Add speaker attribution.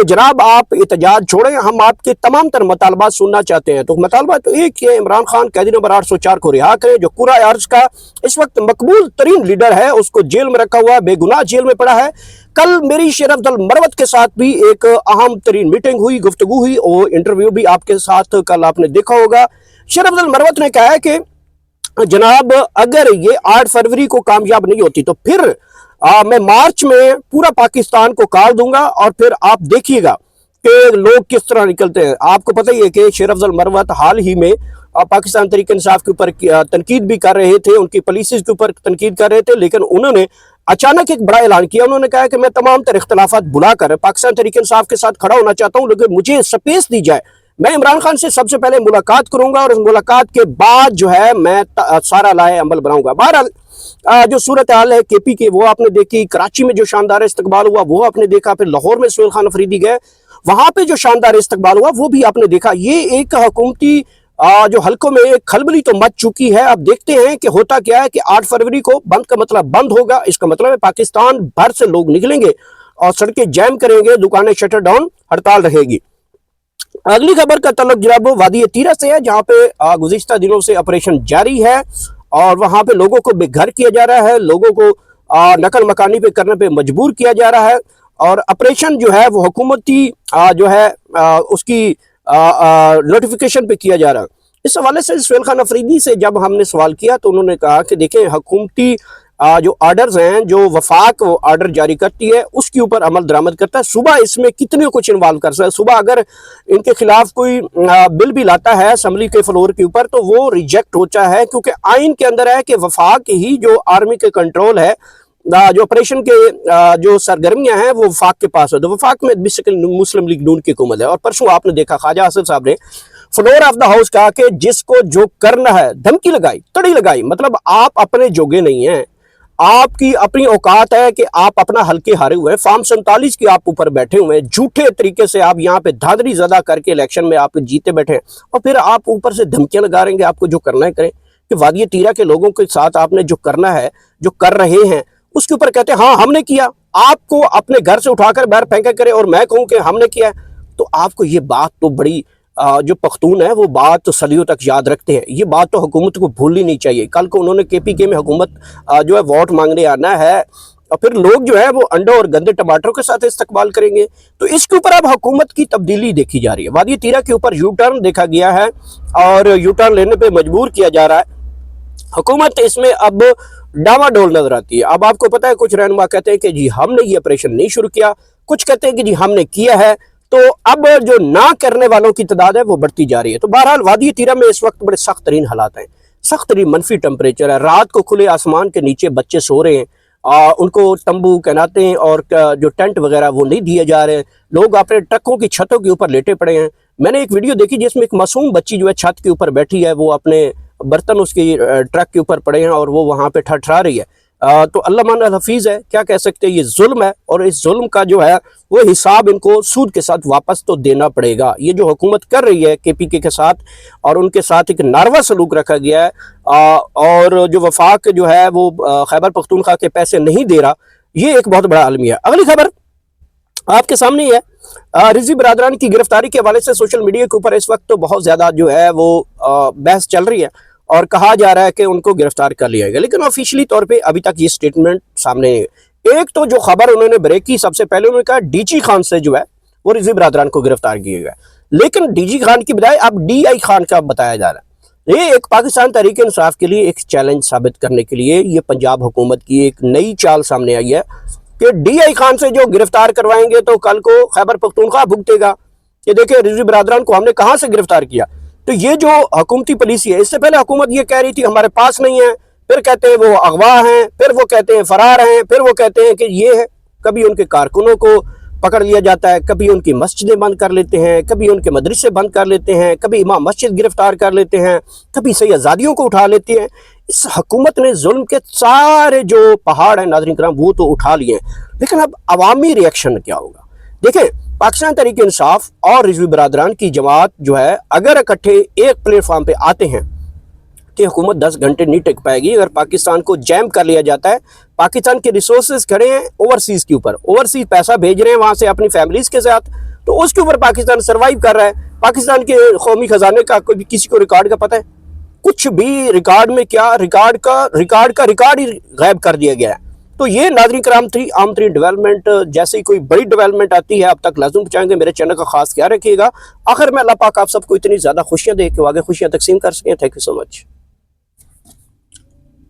Speaker 1: کہ جناب آپ احتجاج چھوڑیں, ہم آپ کے تمام تر مطالبات سننا چاہتے ہیں. تو مطالبہ تو ایک ہے, عمران خان قیدی نمبر 804 کو رہا کریں, جو پورا عرض کا اس وقت مقبول ترین لیڈر ہے, اس کو جیل میں رکھا ہوا ہے, بے گناہ جیل میں پڑا ہے. کل میری شیر افضل مروت کے ساتھ بھی ایک اہم ترین میٹنگ ہوئی, گفتگو ہوئی, اور انٹرویو بھی آپ کے ساتھ کل آپ نے دیکھا ہوگا. شیر افضل مروت نے کہا ہے کہ جناب اگر یہ 8 فروری کو کامیاب نہیں ہوتی تو پھر میں مارچ میں پورا پاکستان کو کال دوں گا, اور پھر آپ دیکھیے گا کہ لوگ کس طرح نکلتے ہیں. آپ کو پتہ ہی ہے کہ شیر افضل مروت حال ہی میں پاکستان تحریک انصاف کے اوپر تنقید بھی کر رہے تھے, ان کی پالیسیز کے اوپر تنقید کر رہے تھے, لیکن انہوں نے اچانک ایک بڑا اعلان کیا. انہوں نے کہا کہ میں تمام تر اختلافات بلا کر پاکستان تحریک انصاف کے ساتھ کھڑا ہونا چاہتا ہوں, لیکن مجھے سپیس دی جائے. میں عمران خان سے سب سے پہلے ملاقات کروں گا, اور اس ملاقات کے بعد جو ہے میں سارا لائے عمل بناؤں گا. بہرحال جو صورتحال ہے کے پی کے وہ آپ نے دیکھی, کراچی میں جو شاندار استقبال ہوا وہ آپ نے دیکھا, پھر لاہور میں سہیل خان افریدی گئے, وہاں پہ جو شاندار استقبال ہوا وہ بھی آپ نے دیکھا. یہ ایک حکومتی جو حلقوں میں ایک کھلبلی تو مچ چکی ہے. اب دیکھتے ہیں کہ ہوتا کیا ہے کہ 8 فروری کو بند کا مطلب بند ہوگا, اس کا مطلب ہے پاکستان بھر سے لوگ نکلیں گے اور سڑکیں جیم کریں گے, دکانیں شٹر ڈاؤن, ہڑتال رہے گی. اگلی خبر کا تعلق جناب وادی تیرہ سے ہے, جہاں پہ گزشتہ دنوں سے آپریشن جاری ہے, اور وہاں پہ لوگوں کو بے گھر کیا جا رہا ہے, لوگوں کو نقل مکانی پہ کرنے پہ مجبور کیا جا رہا ہے, اور آپریشن جو ہے وہ حکومتی جو ہے اس کی نوٹیفیکیشن پہ کیا جا رہا ہے. اس حوالے سے سہیل خان افریدی سے جب ہم نے سوال کیا تو انہوں نے کہا کہ دیکھیں حکومتی جو آرڈرز ہیں, جو وفاق وہ آرڈر جاری کرتی ہے اس کے اوپر عمل درآمد کرتا ہے. صبح اس میں کتنے کچھ انوالو کر سکتا ہے. صبح اگر ان کے خلاف کوئی بل بھی لاتا ہے اسمبلی کے فلور کے اوپر تو وہ ریجیکٹ ہوتا ہے, کیونکہ آئین کے اندر ہے کہ وفاق ہی جو آرمی کے کنٹرول ہے, جو آپریشن کے جو سرگرمیاں ہیں وہ وفاق کے پاس ہے. تو وفاق میں مسلم لیگ نون کی حکومت ہے, اور پرسوں آپ نے دیکھا خواجہ آصف صاحب نے فلور آف دا ہاؤس کہا کہ جس کو جو کرنا ہے, دھمکی لگائی, تڑی لگائی, مطلب آپ اپنے جوگے نہیں ہیں, آپ کی اپنی اوقات ہے کہ آپ اپنا حلقے ہارے ہوئے ہیں, فارم 47 کی آپ اوپر بیٹھے ہوئے ہیں, جھوٹے طریقے سے آپ یہاں پہ دھاندلی زدہ کر کے الیکشن میں آپ جیتے بیٹھے ہیں, اور پھر آپ اوپر سے دھمکیاں لگا رہے ہیں کہ آپ کو جو کرنا ہے کریں. کہ وادی تیرہ کے لوگوں کے ساتھ آپ نے جو کرنا ہے, جو کر رہے ہیں, اس کے اوپر کہتے ہیں ہاں ہم نے کیا. آپ کو اپنے گھر سے اٹھا کر باہر پھینکا کرے اور میں کہوں کہ ہم نے کیا ہے, تو آپ کو یہ بات تو بڑی جو پختون ہے وہ بات صدیوں تک یاد رکھتے ہیں. یہ بات تو حکومت کو بھولنی نہیں چاہیے. کل کو انہوں نے کے پی کے میں حکومت جو ہے ووٹ مانگنے آنا ہے, اور پھر لوگ جو ہے وہ انڈوں اور گندے ٹماٹروں کے ساتھ استقبال کریں گے. تو اس کے اوپر اب حکومت کی تبدیلی دیکھی جا رہی ہے. وادی تیرہ کے اوپر یو ٹرن دیکھا گیا ہے, اور یو ٹرن لینے پہ مجبور کیا جا رہا ہے. حکومت اس میں اب ڈاما ڈول نظر آتی ہے. اب آپ کو پتہ ہے کچھ رہنما کہتے ہیں کہ جی ہم نے یہ آپریشن نہیں شروع کیا, کچھ کہتے ہیں کہ جی ہم نے کیا ہے. تو اب جو نہ کرنے والوں کی تعداد ہے وہ بڑھتی جا رہی ہے. تو بہرحال وادی تیرہ میں اس وقت بڑے سخت ترین حالات ہیں, سخت ترین منفی ٹمپریچر ہے. رات کو کھلے آسمان کے نیچے بچے سو رہے ہیں, ان کو تمبو کہلاتے ہیں, اور جو ٹینٹ وغیرہ وہ نہیں دیے جا رہے ہیں. لوگ اپنے ٹرکوں کی چھتوں کے اوپر لیٹے پڑے ہیں. میں نے ایک ویڈیو دیکھی جس میں ایک معصوم بچی جو ہے چھت کے اوپر بیٹھی ہے, وہ اپنے برتن اس کی ٹرک کے اوپر پڑے ہیں اور وہ وہاں پہ ٹھٹھرا رہی ہے. تو اللہ مان الحفیظ ہے, کیا کہہ سکتے ہیں, یہ ظلم ہے, اور اس ظلم کا جو ہے وہ حساب ان کو سود کے ساتھ واپس تو دینا پڑے گا. یہ جو حکومت کر رہی ہے کے پی کے ساتھ, اور ان کے ساتھ ایک ناروا سلوک رکھا گیا ہے, اور جو وفاق جو ہے وہ خیبر پختونخوا کے پیسے نہیں دے رہا, یہ ایک بہت بڑا المیہ ہے. اگلی خبر آپ کے سامنے ہے, رضوی برادران کی گرفتاری کے حوالے سے سوشل میڈیا کے اوپر اس وقت تو بہت زیادہ جو ہے وہ بحث چل رہی ہے, اور کہا جا رہا ہے کہ ان کو گرفتار کر لیا گیا, لیکن آفیشلی طور پہ ابھی تک یہ سٹیٹمنٹ سامنے نہیں ہے. ایک تو جو خبر انہوں نے بریک کی, سب سے پہلے انہوں نے کہا ڈی جی خان سے جو ہے وہ رضوی برادران کو گرفتار کیا گیا, لیکن ڈی جی خان کی بجائے اب ڈی آئی خان کا بتایا جا رہا ہے. یہ ایک پاکستان تحریک انصاف کے لیے ایک چیلنج ثابت کرنے کے لیے یہ پنجاب حکومت کی ایک نئی چال سامنے آئی ہے کہ ڈی آئی خان سے جو گرفتار کروائیں گے تو کل کو خیبر پختونخوا بھگتے گا کہ دیکھیں رضوی برادران کو ہم نے کہاں سے گرفتار کیا. تو یہ جو حکومتی پالیسی ہے, اس سے پہلے حکومت یہ کہہ رہی تھی ہمارے پاس نہیں ہے, پھر کہتے ہیں وہ اغوا ہیں, پھر وہ کہتے ہیں فرار ہیں, پھر وہ کہتے ہیں کہ یہ ہے. کبھی ان کے کارکنوں کو پکڑ لیا جاتا ہے, کبھی ان کی مسجدیں بند کر لیتے ہیں, کبھی ان کے مدرسے بند کر لیتے ہیں, کبھی امام مسجد گرفتار کر لیتے ہیں, کبھی سیدزادیوں کو اٹھا لیتے ہیں. اس حکومت نے ظلم کے سارے جو پہاڑ ہیں ناظرین کرام وہ تو اٹھا لیے ہیں, لیکن اب عوامی ری ایکشن کیا ہوگا. دیکھیں پاکستان تحریک انصاف اور رضوی برادران کی جماعت جو ہے اگر اکٹھے ایک پلیٹ فارم پہ آتے ہیں کہ حکومت 10 گھنٹے نہیں ٹک پائے گی. اگر پاکستان کو جیم کر لیا جاتا ہے, پاکستان کے ریسورسز کھڑے ہیں اوورسیز کے اوپر, اوورسیز پیسہ بھیج رہے ہیں وہاں سے اپنی فیملیز کے ساتھ, تو اس کے اوپر پاکستان سروائیو کر رہا ہے. پاکستان کے قومی خزانے کا کوئی کسی کو ریکارڈ کا پتہ ہے؟ کچھ بھی ریکارڈ میں کیا، ریکارڈ کا ریکارڈ ہی غائب کر دیا گیا ہے. تو یہ ناظرین کرام تھی عام ترین ڈیولپمنٹ. جیسے ہی کوئی بڑی ڈیولپمنٹ آتی ہے اب تک لازم پہنچائیں گے. میرے چینل کا خاص خیال رکھیے گا. آخر میں اللہ پاک آپ سب کو اتنی زیادہ خوشیاں دے کہ وہ آگے خوشیاں تقسیم کر سکیں. Thank you so much.